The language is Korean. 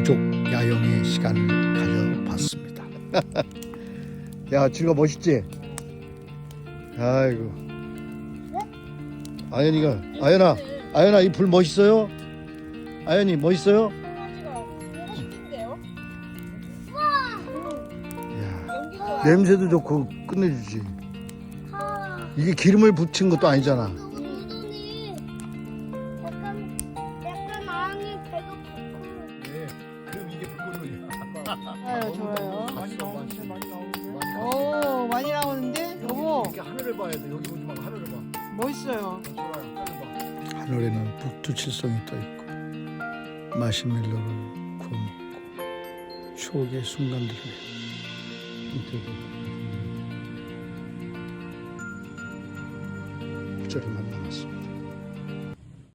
가족 야영의 시간을 가져봤습니다. 야, 지금 멋있지? 아이고. 아연아, 이 불 멋있어요? 아연이 멋있어요? 야, 냄새도 좋고 끝내주지. 이게 기름을 붙인 것도 아니잖아. 약간 안이 배가 고프고. 네, 그럼 이게 불꽃놀이야. 좋아요. 많이 나오는데. 오, 많이 나오는데? 여보, 이렇게 하늘을 봐야 돼. 여기 보지 말고 하늘을 봐. 멋있어요. 좋아요. 하늘 봐. 하늘에는 북두칠성이 떠 있고 마시멜로를 구워 먹고 추억의 순간들을 이때도 부절히만 남았습니다.